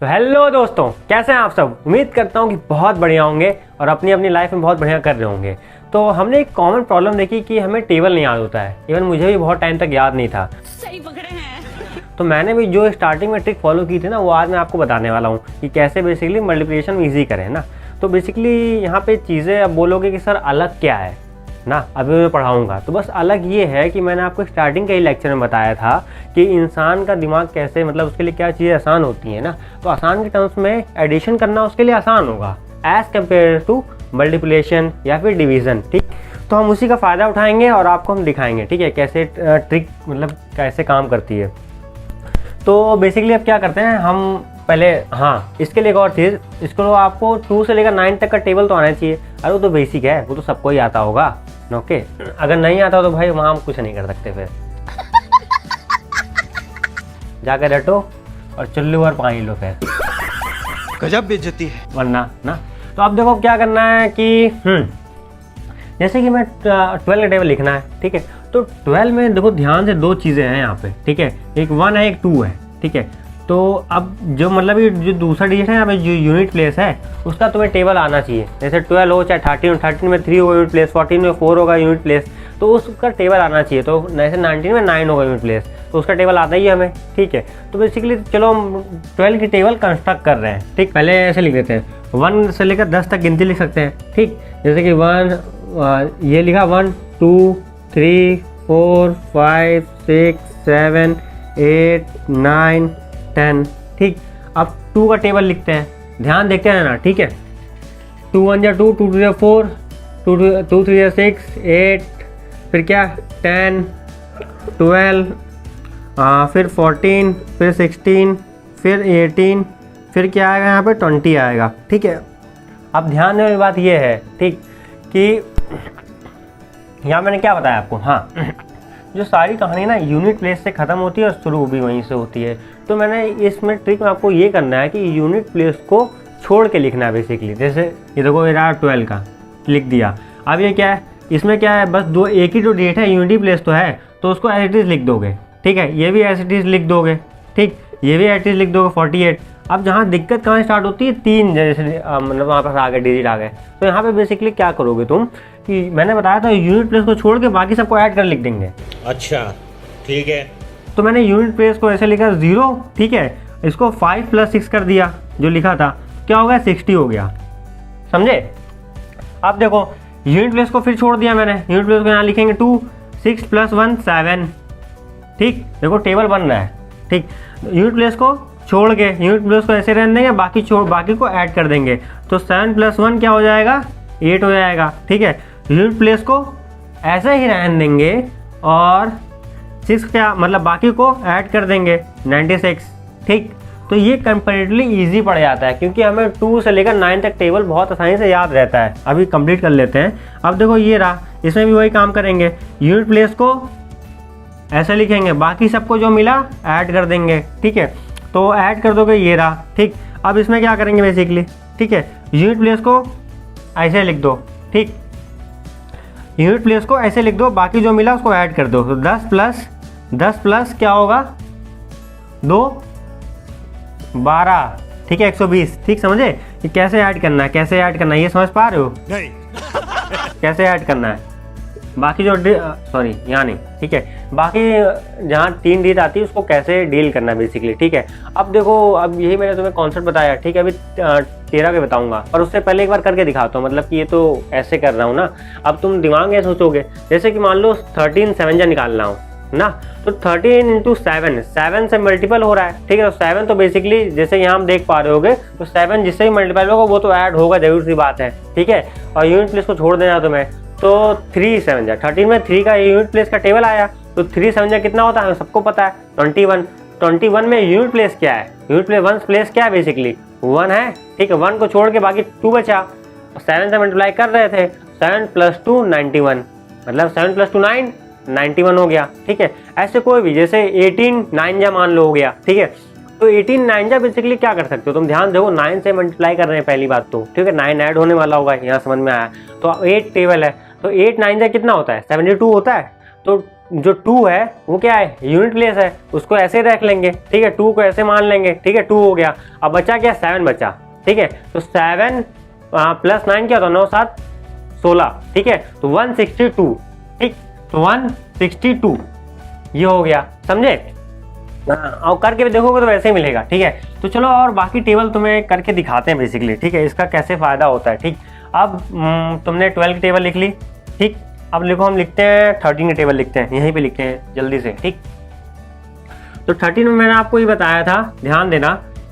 तो हेलो दोस्तों, कैसे हैं आप सब। उम्मीद करता हूं कि बहुत बढ़िया होंगे और अपनी अपनी लाइफ में बहुत बढ़िया कर रहे होंगे। तो हमने एक कॉमन प्रॉब्लम देखी कि हमें टेबल नहीं याद होता है। इवन मुझे भी बहुत टाइम तक याद नहीं था। सही पकड़े हैं। तो मैंने भी जो स्टार्टिंग में ट्रिक फॉलो की थी ना, वो आज मैं आपको बताने वाला हूँ कि कैसे बेसिकली मल्टीप्लिकेशन ईजी करें ना। तो बेसिकली यहाँ पे चीज़ें अब बोलोगे कि सर अलग क्या है ना, अभी मैं पढ़ाऊँगा। तो बस अलग ये है कि मैंने आपको स्टार्टिंग के ही लेक्चर में बताया था कि इंसान का दिमाग कैसे, मतलब उसके लिए क्या चीज़ें आसान होती हैं ना। तो आसान के टर्म्स में एडिशन करना उसके लिए आसान होगा एज़ कम्पेयर टू मल्टीप्लिकेशन या फिर डिवीज़न। ठीक, तो हम उसी का फ़ायदा उठाएंगे और आपको हम दिखाएंगे, ठीक है, कैसे ट्रिक मतलब कैसे काम करती है। तो बेसिकली अब क्या करते हैं हम पहले, हाँ इसके लिए एक और चीज़, इसको आपको 2 से लेकर 9 तक का टेबल तो आना चाहिए। अरे वो तो बेसिक है, वो तो सबको ही आता होगा। ओके, अगर नहीं आता तो भाई वहाँ हम कुछ नहीं कर सकते। फिर जाकर डटो और चुल्लू और पानी लो फिर, गजब बेइज्जती है वरना ना। तो अब देखो क्या करना है कि जैसे कि मैं 12 का टेबल लिखना है, ठीक है। तो 12 में देखो ध्यान से 2 चीज़ें हैं यहाँ पे, ठीक है, एक 1 है एक 2 है, ठीक है। तो अब जो मतलब ये जो दूसरा डिजिट है यहाँ पे जो यूनिट प्लेस है उसका तुम्हें टेबल आना चाहिए। जैसे 12 हो चाहे 13 हो, 13 में 3 होगा यूनिट प्लेस, 14 में 4 होगा यूनिट प्लेस, तो उसका टेबल आना चाहिए। तो जैसे 19 में 9 होगा यूनिट प्लेस, तो उसका टेबल आता ही है हमें, ठीक है। तो बेसिकली चलो हम 12 की टेबल कंस्ट्रक्ट कर रहे हैं, ठीक। पहले ऐसे लिख देते हैं, 1 से लेकर 10 तक गिनती लिख सकते हैं, ठीक। जैसे कि 1 ये लिखा 1 2 3 4 5 6 7 8 9 10, ठीक। अब 2 का टेबल लिखते हैं, ध्यान देखते हैं ना, ठीक है। 2 1 जा 2, 2 2 जा 4, 2 3 जा 6 8, फिर क्या 10 12, फिर 14, फिर 16, फिर 18, फिर क्या आएगा यहाँ पे 20 आएगा, ठीक है। अब ध्यान देने वाली बात ये है, ठीक, कि यहाँ मैंने क्या बताया आपको, हाँ जो सारी कहानी ना यूनिट प्लेस से ख़त्म होती है और शुरू भी वहीं से होती है। तो मैंने इसमें ट्रिक में आपको ये करना है कि यूनिट प्लेस को छोड़ के लिखना है बेसिकली। जैसे ये देखो ये रहा 12 का लिख दिया। अब ये क्या है, इसमें क्या है, बस एक ही जो डेट है, यूनिटी प्लेस तो है, तो उसको एज इट इज़ लिख दोगे, ठीक है। ये भी एज इट इज़ लिख दोगे, ठीक, ये भी एज इट इज़ लिख दोगे 48। अब जहाँ दिक्कत कहाँ स्टार्ट होती है, 3 जैसे मतलब वहाँ पास आ गए, डिजिट आ गए। तो यहाँ पे बेसिकली क्या करोगे तुम कि मैंने बताया था यूनिट प्लेस को छोड़ के बाकी सबको ऐड कर लिख देंगे। अच्छा ठीक है। तो मैंने यूनिट प्लेस को ऐसे लिखा 0, ठीक है। इसको 5 + 6 कर दिया, जो लिखा था क्या हो गया 60 हो गया, समझे। अब देखो यूनिट प्लेस को फिर छोड़ दिया मैंने, यूनिट प्लेस को यहाँ लिखेंगे 2 6 + 1 7, ठीक। देखो टेबल बन रहा है, ठीक। यूनिट प्लेस को छोड़ के यूनिट प्लेस को ऐसे रहने देंगे, बाकी को ऐड कर देंगे। तो 7 + 1 क्या हो जाएगा 8 हो जाएगा, ठीक है। यूनिट प्लेस को ऐसे ही रहने देंगे और 6 क्या मतलब बाकी को ऐड कर देंगे 96, ठीक। तो ये कंपैरेटिवली इजी पड़ जाता है क्योंकि हमें 2 से लेकर 9 तक टेबल बहुत आसानी से याद रहता है। अभी कंप्लीट कर लेते हैं। अब देखो ये रहा, इसमें भी वही काम करेंगे, यूनिट प्लेस को ऐसे लिखेंगे, बाकी सबको जो मिला ऐड कर देंगे, ठीक है। तो ऐड कर दोगे, ये रहा, ठीक। अब इसमें क्या करेंगे बेसिकली, ठीक है, यूनिट प्लेस को ऐसे लिख दो, ठीक। यूनिट प्लेस को ऐसे लिख दो, बाकी जो मिला उसको ऐड कर दो। तो 10 प्लस क्या होगा 2 12, ठीक है, 120, ठीक। समझे कि कैसे ऐड करना है, कैसे ऐड करना है, ये समझ पा रहे हो नहीं कैसे ऐड करना है। बाकी जो सॉरी यहाँ नहीं, ठीक है, बाकी जहाँ 3 डिजिट आती है उसको कैसे डील करना है बेसिकली, ठीक है। अब देखो, अब यही मैंने तुम्हें कॉन्सेप्ट बताया, ठीक है। अभी 13 के बताऊंगा, और उससे पहले एक बार करके दिखाता हूँ, मतलब कि ये तो ऐसे कर रहा हूँ ना। अब तुम दिमाग में सोचोगे, जैसे कि मान लो 13 7 जा निकालना हो ना, तो 13 × 7 से मल्टीपल हो रहा है, ठीक है। तो 7 तो बेसिकली जैसे यहाँ हम देख पा रहे होगे, तो 7 जिससे ही मल्टीपल होगा वो तो ऐड होगा, जरूर सी बात है, ठीक है। और यूनिट प्लेस को छोड़ देना तुम्हें, तो 3 7 जा 13 में 3 का यूनिट प्लेस का टेबल आया। तो 3 7 जा कितना होता है सबको पता है 21 में यूनिट प्लेस क्या है, यूनिट प्लेस 1 प्लेस क्या है बेसिकली 1 है, ठीक है। 1 को छोड़ के बाकी 2 बचा, 7 से मल्टीप्लाई कर रहे थे, 7 + 2 91, मतलब 7 + 2 9 91 हो गया, ठीक है। ऐसे कोई भी, जैसे 18 9 जा मान लो हो गया, ठीक है। तो 18 9 जा बेसिकली क्या कर सकते हो तुम, ध्यान देखो 9 से मल्टीप्लाई कर रहे हैं पहली बात तो, ठीक है। 9 ऐड होने वाला होगा, यहाँ समझ में आया। तो 8 टेबल है, तो 8 9 जा कितना होता है 72 होता है। तो जो 2 है वो क्या है, यूनिट प्लेस है, उसको ऐसे रख लेंगे, ठीक है, 2 को ऐसे मान लेंगे, ठीक है, 2 हो गया। अब बचा क्या, 7 बचा, ठीक है, तो 7 प्लस 9 क्या होता है, 9 7 16, ठीक है, तो 162, ठीक, तो 162 ये हो गया, समझे। और करके भी देखोगे तो वैसे ही मिलेगा, ठीक है। तो चलो और बाकी टेबल तुम्हें करके दिखाते हैं बेसिकली, ठीक है, इसका कैसे फ़ायदा होता है, ठीक। अब तुमने 12 की टेबल लिख ली, ठीक। अब देखो हम लिखते हैं 13 की टेबल लिखते हैं, यहीं पे लिखते हैं जल्दी से, ठीक। तो 13 में मैंने आपको ये बताया था, ध्यान देना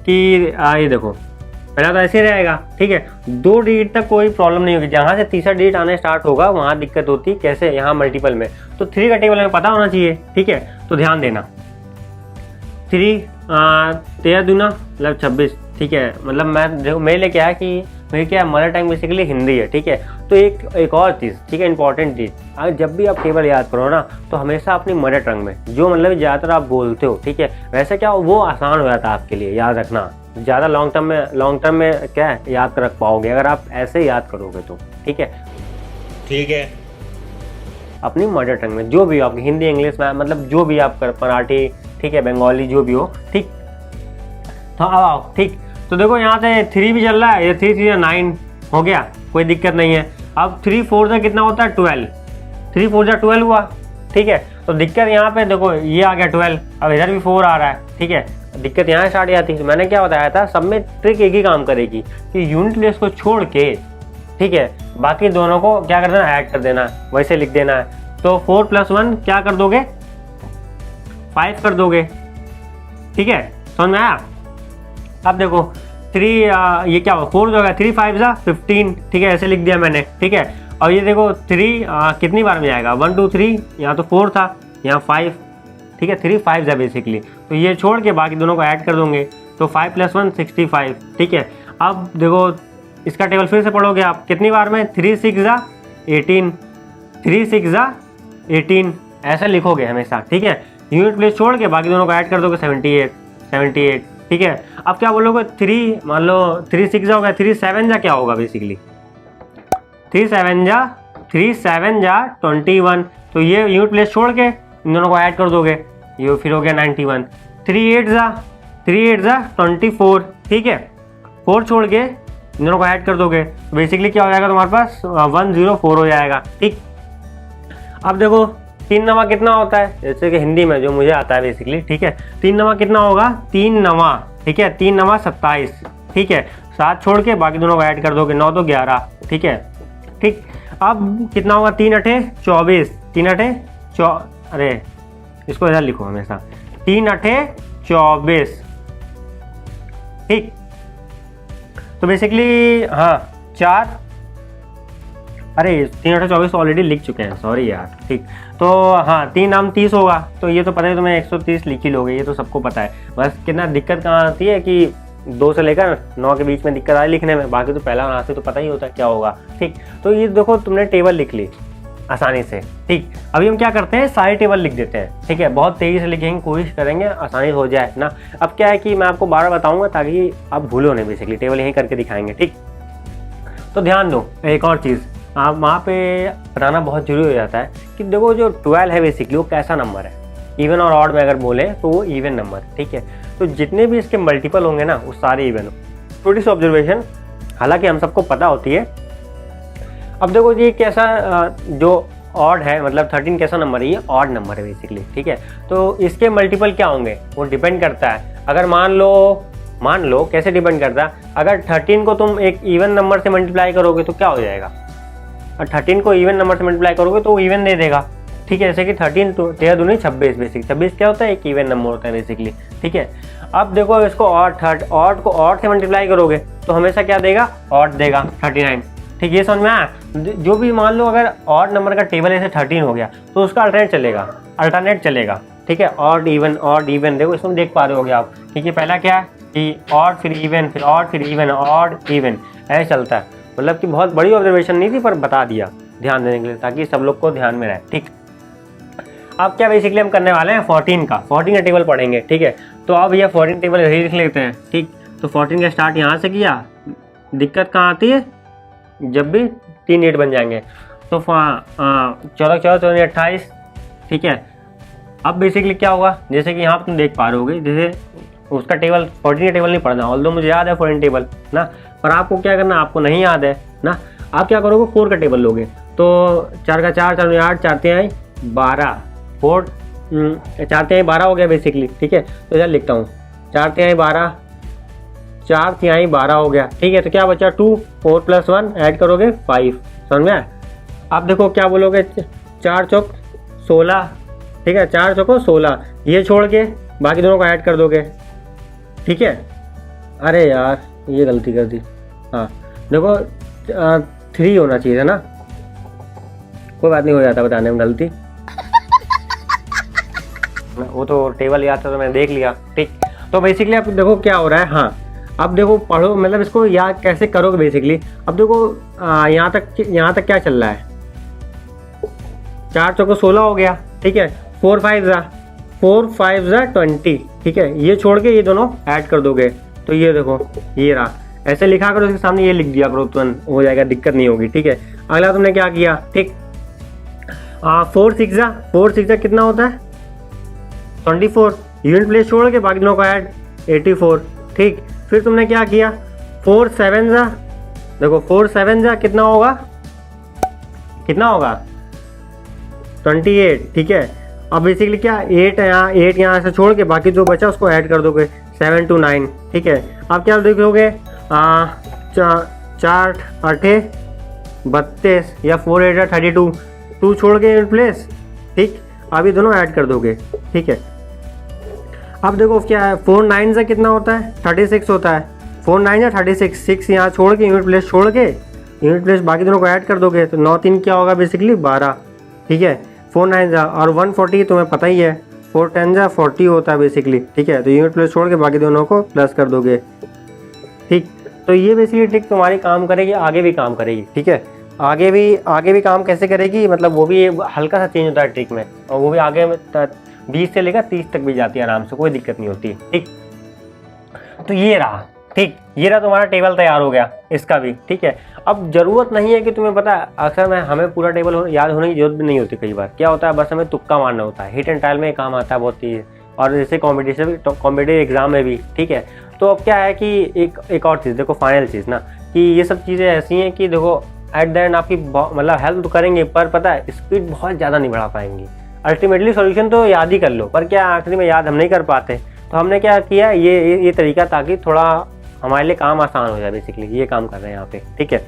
कि ये देखो पहला तो ऐसे रहेगा, ठीक है, 2 डिजिट तक कोई प्रॉब्लम नहीं होगी, जहाँ से तीसरा डिजिट आने स्टार्ट होगा वहाँ दिक्कत होती, कैसे, यहाँ मल्टीपल में। तो 3 का टेबल हमें पता होना चाहिए, ठीक है। तो ध्यान देना 3 13 दूना मतलब 26, ठीक है, मतलब मैं देखो मेरे लिए क्या है कि मेरी क्या मदर टंग बेसिकली हिंदी है, ठीक है। तो एक और चीज़, ठीक है, इंपॉर्टेंट चीज़, अगर जब भी आप टेबल याद करो ना तो हमेशा अपनी मदर टंग में, जो मतलब ज़्यादातर आप बोलते हो, ठीक है, वैसे क्या वो आसान हो जाता है आपके लिए याद रखना, ज़्यादा लॉन्ग टर्म में क्या है याद कर रख पाओगे अगर आप ऐसे याद करोगे तो, ठीक है। ठीक है। अपनी मदर टंग में जो भी हो आपकी, हिंदी इंग्लिश में, मतलब जो भी आप कर, मराठी, ठीक है, बंगाली, जो भी हो, ठीक। तो अब आओ, ठीक। तो देखो यहाँ से 3 भी चल रहा है, ये 3 3 9 हो गया, कोई दिक्कत नहीं है। अब 3 4 से कितना होता है, 12, 3 4 जा 12 हुआ, ठीक है। तो दिक्कत यहाँ पे देखो ये आ गया 12, अब इधर भी 4 आ रहा है, ठीक है, दिक्कत यहाँ स्टार्ट आती है। तो मैंने क्या बताया था, सब में ट्रिक एक ही काम करेगी कि यूनिट प्लेस को छोड़ के, ठीक है, बाकी दोनों को क्या कर देना, ऐड कर देना, वैसे लिख देना है। तो 4 + 1 क्या कर दोगे, 5 कर दोगे, ठीक है, समझ में आया। अब देखो 3 ये क्या हुआ, 4 जो है 3 5 जा 15, ठीक है, ऐसे लिख दिया मैंने, ठीक है। और ये देखो 3 कितनी बार में आएगा, 1 2 3, यहाँ तो 4 था, यहाँ 5, ठीक है, 3 5 जा बेसिकली। तो ये छोड़ के बाकी दोनों को ऐड कर दोगे, तो 5 + 1 65, ठीक है। अब देखो इसका टेबल फिर से पढ़ोगे आप, कितनी बार में, 3 6 जा 18, 3 6 जा 18, ऐसा लिखोगे हमेशा, ठीक है। यूनिट प्लेस छोड़ के बाकी दोनों को ऐड कर दोगे, 78, ठीक है। अब क्या बोलोगे, 3 मान लो 3 6 जा हो गया, 3 7 जा क्या होगा बेसिकली, 3 7 जा 21, तो ये यूनिट प्लेस छोड़ के इन दोनों को ऐड कर दोगे, ये फिर हो गया 91। 3 8 जा 24, ठीक है, 4 छोड़ के इन दोनों को ऐड कर दोगे, बेसिकली क्या हो जाएगा तुम्हारे पास 104 हो जाएगा, ठीक। अब देखो 3 नवा कितना होता है, जैसे कि हिंदी में जो मुझे आता है बेसिकली, ठीक है, 3 नवा कितना होगा, 3 नवा, ठीक है, 3 नवा 27, ठीक है, 7 छोड़ के बाकी दोनों को ऐड कर दोगे, 9 तो 11, ठीक है, ठीक। अब कितना होगा, 3 8 24, 3 8 अरे इसको इधर लिखो हमेशा, 3 8 24, ठीक। तो बेसिकली हाँ 4, अरे 3 8 24 ऑलरेडी लिख चुके हैं, सॉरी यार, ठीक। तो हाँ 3 नाम 30 होगा, तो ये तो पता है तुम्हें 130 लिख ही लोगे, ये तो सबको पता है। बस कितना दिक्कत कहाँ आती है कि 2 से लेकर 9 के बीच में दिक्कत आई लिखने में, बाकी तो पहला आंसर तो पता ही होता है क्या होगा, ठीक। तो ये देखो तुमने टेबल लिख ली आसानी से, ठीक। अभी हम क्या करते हैं, सारी टेबल लिख देते हैं, ठीक है, बहुत तेज़ी से लिखेंगे, कोशिश करेंगे आसानी हो जाए ना। अब क्या है कि मैं आपको बार बार बताऊँगा ताकि आप भूलो नहीं, बेसिकली टेबल यहीं करके दिखाएंगे, ठीक। तो ध्यान दो एक और चीज़, आप वहाँ पे बताना बहुत जरूरी हो जाता है कि देखो जो 12 है बेसिकली वो कैसा नंबर है, इवन और ऑड में अगर बोले तो वो इवन नंबर, ठीक है। तो जितने भी इसके मल्टीपल होंगे ना वो सारे इवन हो। छोटी सी ऑब्जर्वेशन, हालांकि हम सबको पता होती है। अब देखो ये कैसा जो ऑड है, मतलब 13 कैसा नंबर है, ये ऑड नंबर है बेसिकली, ठीक है। तो इसके मल्टीपल क्या होंगे वो डिपेंड करता है। अगर मान लो कैसे डिपेंड करता है, अगर 13 को तुम एक इवन नंबर से मल्टीप्लाई करोगे तो क्या हो जाएगा, और 13 को इवन नंबर से मल्टीप्लाई करोगे तो वो इवन दे देगा, ठीक है। जैसे कि 13 तो 13 दूनी 26, बेसिक 26 क्या होता है, एक इवन नंबर होता है बेसिकली, ठीक है। अब देखो इसको ऑड को ऑड से मल्टीप्लाई करोगे तो हमेशा क्या देगा, ऑड देगा 39, ठीक। ये समझ में आया। जो भी मान लो अगर ऑड नंबर का टेबल ऐसे 13 हो गया तो उसका अल्टरनेट चलेगा, ठीक है। ऑड इवन देखो इसमें देख पा रहे होगे आप, ठीक है। पहला क्या है कि ऑड फिर इवन, फिर ऑड फिर इवन, ऑड इवन, ऐसे चलता है। मतलब कि बहुत बड़ी ऑब्जर्वेशन नहीं थी पर बता दिया ध्यान देने के लिए ताकि सब लोग को ध्यान में रहे, ठीक। अब क्या बेसिकली हम करने वाले हैं 14 का टेबल पढ़ेंगे, ठीक है। तो अब ये 14 टेबल यही लिख लेते हैं, ठीक। तो 14 का स्टार्ट यहाँ से किया, दिक्कत कहाँ आती है, जब भी 3 8 बन जाएंगे तो 14 14 28, ठीक है। अब बेसिकली क्या होगा, जैसे कि यहाँ पर तुम देख पा रहे होगे, जैसे उसका टेबल 14 का टेबल नहीं पढ़ना, ऑल्दो मुझे याद है 14 टेबल ना, पर आपको क्या करना, आपको नहीं याद है ना। आप क्या करोगे, 4 का टेबल लोगे, तो 4 का 4, 4 8, 4 3 12, 4 4 3 12 हो गया बेसिकली, ठीक है। तो इधर लिखता हूँ 4 3 12, 4 3 12 हो गया, ठीक है। तो क्या बचा 2, 4 + 1 ऐड करोगे 5, समझ में आया। आप देखो क्या बोलोगे, 4 चौक 16, ठीक है, 4 चौको 16, ये छोड़ के बाकी दोनों को ऐड कर दोगे, ठीक है। अरे यार ये गलती कर दी, हाँ देखो 3 होना चाहिए था ना, कोई बात नहीं, हो जाता बताने में गलती, वो तो टेबल याद था तो मैंने देख लिया, ठीक। तो बेसिकली आप देखो क्या हो रहा है, हाँ अब देखो पढ़ो, मतलब इसको याद कैसे करोगे बेसिकली। अब देखो यहाँ तक क्या चल रहा है, 4 चौको 16 हो गया, ठीक है। 4 5 ज़ा 20, ठीक है। ये छोड़ के ये दोनों ऐड कर दोगे, तो ये देखो ये रहा, ऐसे लिखा करो, उसके सामने ये लिख दिया करो, तुरंत हो जाएगा, दिक्कत नहीं होगी, ठीक है। अगला तुमने क्या किया, ठीक, 4 6 ज़ा कितना होता है 24, यूनिट प्लेस छोड़ के बाकी दोनों को ऐड 84, ठीक। फिर तुमने क्या किया, 4 7 ज़ा, देखो 4 7 ज़ा कितना होगा 28, ठीक है। अब बेसिकली क्या 8 यहाँ से छोड़ के बाकी जो बचा उसको ऐड कर दोगे 7 to 9, ठीक है। अब क्या देखोगे 4 8 32 या 4 8 32, 2 छोड़ के यूनिट प्लेस, ठीक। अब ये दोनों ऐड कर दोगे, ठीक है। अब देखो क्या है, 4 9 ज़ा कितना होता है 36 होता है, 4 9 ज़ा 36, 6 यहाँ छोड़ के यूनिट प्लेस छोड़ के यूनिट प्लेस बाकी दोनों को ऐड कर दोगे, तो 9 3 क्या होगा बेसिकली 12, ठीक है। 4 9 ज़ा और 140 तुम्हें पता ही है, 4 10 ज़ा 40 होता है बेसिकली, ठीक है। तो यूनिट प्लेस छोड़ के बाकी दोनों को प्लस कर दोगे, ठीक। तो ये बेसिकली ट्रिक तुम्हारी काम करेगी, आगे भी काम करेगी, ठीक है। आगे भी काम कैसे करेगी, मतलब वो भी हल्का सा चेंज होता है ट्रिक में, और वो भी आगे में 20 से लेकर 30 तक भी जाती है आराम से, कोई दिक्कत नहीं होती, ठीक। तो ये रहा, ठीक, ये रहा तुम्हारा टेबल तैयार हो गया इसका भी, ठीक है। अब जरूरत नहीं है कि तुम्हें पता है, अक्सर में हमें पूरा टेबल याद होने की जरूरत भी नहीं होती, कई बार क्या होता है बस हमें तुक्का मारना होता है, हिट एंड टाइल में काम आता है बहुत चीज़, और जैसे कॉम्पिटिटिव एग्जाम में भी, ठीक है। तो अब क्या है कि एक और चीज़ देखो, फाइनल चीज़ ना, कि ये सब चीज़ें ऐसी हैं कि देखो एट द एंड आपकी मतलब हेल्प तो करेंगे, पर पता है स्पीड बहुत ज़्यादा नहीं बढ़ा पाएंगी। अल्टीमेटली सॉल्यूशन तो याद ही कर लो, पर क्या आखिरी में याद हम नहीं कर पाते, तो हमने क्या किया ये तरीका, ताकि थोड़ा हमारे लिए काम आसान हो जाए, बेसिकली ये काम कर रहे हैं यहाँ पे, ठीक है।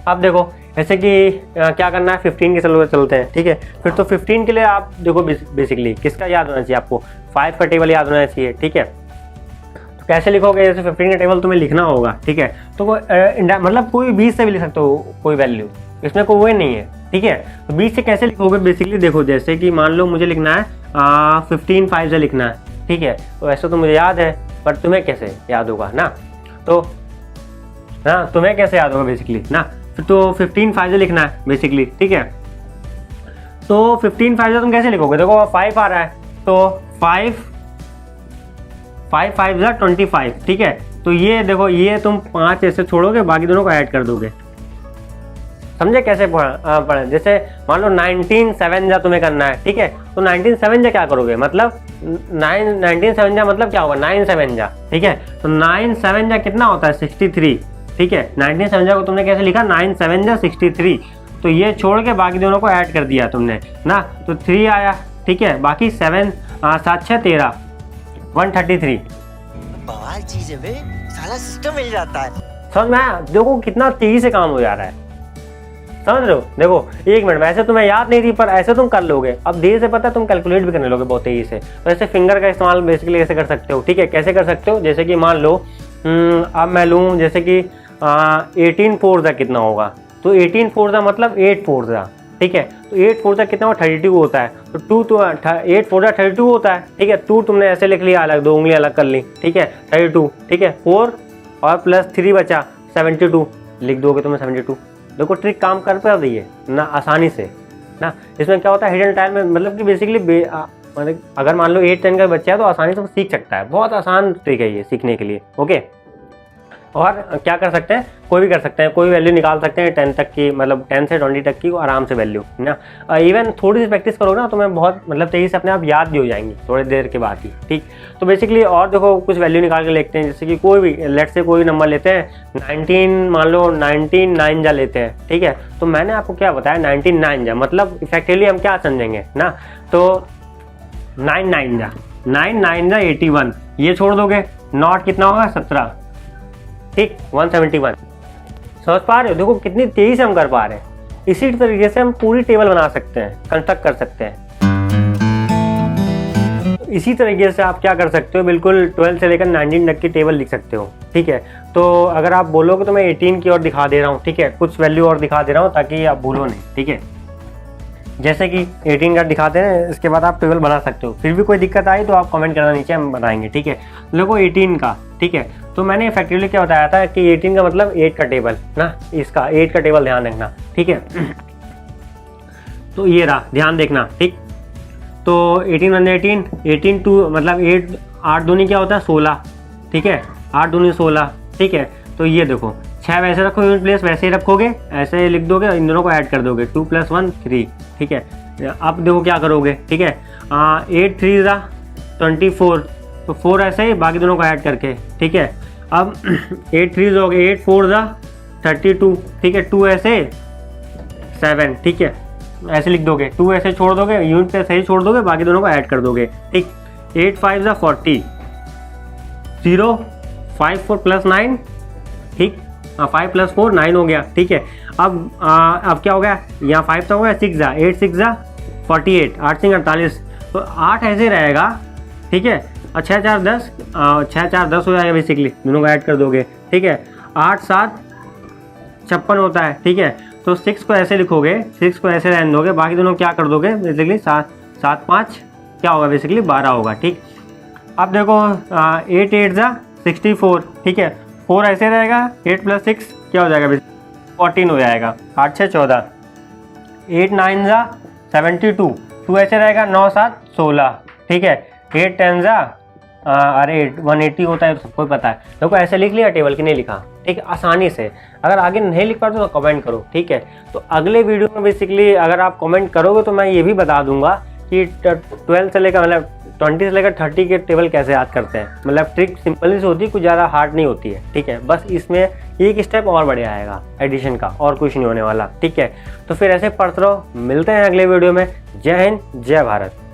अब देखो ऐसे कि क्या करना है, 15 के चलते हैं, ठीक है। फिर तो 15 के लिए आप देखो बेसिकली किसका याद होना चाहिए, आपको 5 का टेबल याद होना चाहिए, ठीक है। तो कैसे लिखोगे, जैसे 15 का टेबल तुम्हें लिखना होगा, ठीक है। तो मतलब कोई 20 से भी लिख सकते हो कोई वैल्यू, इसमें कोई वो नहीं है, ठीक है। तो 20 से कैसे लिखोगे बेसिकली, देखो जैसे कि मान लो मुझे लिखना है 15 5 से लिखना है, ठीक है। तो ऐसा तो मुझे याद है, पर तुम्हें कैसे याद होगा ना, तो हाँ तुम्हें कैसे याद होगा बेसिकली ना, तो 15 5 से लिखना है बेसिकली, ठीक है। तो 15 5 से तुम कैसे लिखोगे, देखो 5 आ रहा है, तो 5 5 ज़ा 25, ठीक है। तो ये देखो ये तुम 5 ऐसे छोड़ोगे, बाकी दोनों को ऐड कर दोगे, समझे कैसे पढ़े। जैसे मान लो 19 7 जा तुम्हें करना है, ठीक है। तो 19 7 जा क्या करोगे, मतलब 19 7 जा मतलब क्या होगा 9 7 जा, ठीक है। तो 9 7 जा कितना होता है 63, ठीक है। 19 7 जा को तुमने कैसे लिखा 9 7 जा 63, तो ये छोड़ के बाकी दोनों को ऐड कर दिया तुमने ना, तो 3 आया, ठीक है। बाकी 7 7 6 13 133, बवाल चीज है बे, साला सिस्टम मिल जाता है। समझ में आया, देखो कितना तेजी से काम हो जा रहा है, समझ रहे हो। देखो 1 मिनट, वैसे तुम्हें याद नहीं थी पर ऐसे तुम कर लोगे, अब धीरे से पता है तुम कैलकुलेट भी करने लोगे बहुत तेजी से। तो ऐसे फिंगर का इस्तेमाल बेसिकली कैसे कर सकते हो, ठीक है। कैसे कर सकते हो, जैसे कि मान लो अब मैं लूँ जैसे कि 18 4 जा कितना होगा, तो 18 4 जा मतलब 8 4 जा, ठीक है। तो 8 4 जा कितना होगा 32 होता है, तो 2 तो 8 4 जा 32 होता है, ठीक है। 2 तुमने ऐसे लिख लिया, अलग 2 उंगली अलग कर ली, ठीक है। 32, ठीक है। 4 और प्लस 3 बचा 72, लिख दोगे तुम्हें 72। देखो ट्रिक काम कर पा रही है ना आसानी से ना। इसमें क्या होता है हिडन टाइम में, मतलब कि बेसिकली मतलब अगर मान लो 8 10 का बच्चा है तो आसानी से वो सीख सकता है, बहुत आसान ट्रिक है ये सीखने के लिए, ओके। और क्या कर सकते हैं, कोई भी कर सकते हैं, कोई वैल्यू निकाल सकते हैं 10 तक की, मतलब 10 से 20 तक की आराम से वैल्यू ना। इवन थोड़ी सी प्रैक्टिस करोगे ना तो मैं बहुत मतलब तेज़ी से अपने आप याद भी हो जाएंगी थोड़ी देर के बाद ही, ठीक। तो बेसिकली और देखो कुछ वैल्यू निकाल के लिखते हैं, जैसे कि कोई भी लेट से कोई नंबर लेते हैं 19, मान लो 19 जा लेते हैं, ठीक है। तो मैंने आपको क्या बताया 19 जा, मतलब इफेक्टिवली हम क्या समझेंगे ना, तो 9 जा 81, ये छोड़ दोगे, नॉट कितना होगा 17, ठीक, 171। समझ पा रहे हो, देखो कितनी तेजी से हम कर पा रहे हैं। इसी तरीके से हम पूरी टेबल बना सकते हैं, कंस्ट्रक्ट कर सकते हैं। इसी तरीके से आप क्या कर सकते हो, बिल्कुल 12 से लेकर 19 तक की टेबल लिख सकते हो, ठीक है। तो अगर आप बोलोगे तो मैं 18 की ओर दिखा दे रहा हूँ, ठीक है, कुछ वैल्यू और दिखा दे रहा हूँ ताकि आप भूलो नहीं, ठीक है। जैसे कि 18 का दिखाते हैं, इसके बाद आप टेबल बना सकते हो। फिर भी कोई दिक्कत आई तो आप कमेंट करना नीचे, हम बताएंगे, ठीक है। देखो 18 का, ठीक है, तो मैंने इफेक्टिवली क्या बताया था कि 18 का मतलब 8 का टेबल ना, इसका 8 का टेबल ध्यान रखना, ठीक है। तो ये रहा, ध्यान देखना, ठीक। तो 18 वन 18, 18 2 मतलब 8 दूनी क्या होता है 16, ठीक है, 8 दूनी 16, ठीक है। तो ये देखो 6 वैसे रखो यूनिट प्लेस, वैसे ही रखोगे, ऐसे लिख दोगे, इन दोनों को ऐड कर दोगे, 2 + 1 3, ठीक है। अब देखो क्या करोगे, ठीक है, 8 3 जा 24, तो 4 ऐसे ही बाकी दोनों को ऐड करके, ठीक है। अब 8 3 हो गए, 8 4 जा 32, ठीक है, 2 ऐसे 7, ठीक है, ऐसे लिख दोगे, 2 ऐसे छोड़ दोगे, यूनिट प्लेस सही छोड़ दोगे, बाकी दोनों को ऐड कर दोगे, ठीक। 8 5 जा 40, 0 5 4 + 9, ठीक, 5 + 4 9 हो गया, ठीक है। अब क्या हो गया, यहाँ 5 तो हो गया, 6 जा 8 6 जा 48, 8 6 48, तो 8 ऐसे रहेगा, ठीक है। 6 4 10, 6 4 10 हो जाएगा बेसिकली, दोनों को ऐड कर दोगे, ठीक है। 8 7 56 होता है, ठीक है। तो 6 को ऐसे लिखोगे, 6 को ऐसे रहने दोगे, बाकी दोनों क्या कर दोगे बेसिकली 7 7 5 क्या होगा बेसिकली 12 होगा, ठीक। अब देखो 8 8 जा 64, ठीक है, 4 ऐसे रहेगा, 8 + 6 क्या हो जाएगा 14 हो जाएगा, 8 6 14, 8 9 जा 72, 2 ऐसे रहेगा, 9 7 16, ठीक है। 8 10 जा 180 होता है, तो सबको पता है। देखो ऐसे लिख लिया टेबल कि नहीं लिखा, ठीक है, आसानी से। अगर आगे नहीं लिख पाते तो कमेंट करो, ठीक है। तो अगले वीडियो में बेसिकली अगर आप कमेंट करोगे तो मैं ये भी बता दूंगा कि 12 से लेकर मतलब 20 से लेकर 30 के टेबल कैसे याद करते हैं। मतलब ट्रिक सिंपल ही होती है, कुछ ज़्यादा हार्ड नहीं होती है, ठीक है। बस इसमें एक स्टेप और बढ़ आएगा एडिशन का, और कुछ नहीं होने वाला, ठीक है। तो फिर ऐसे पढ़ते रहो, मिलते हैं अगले वीडियो में। जय हिंद, जय भारत।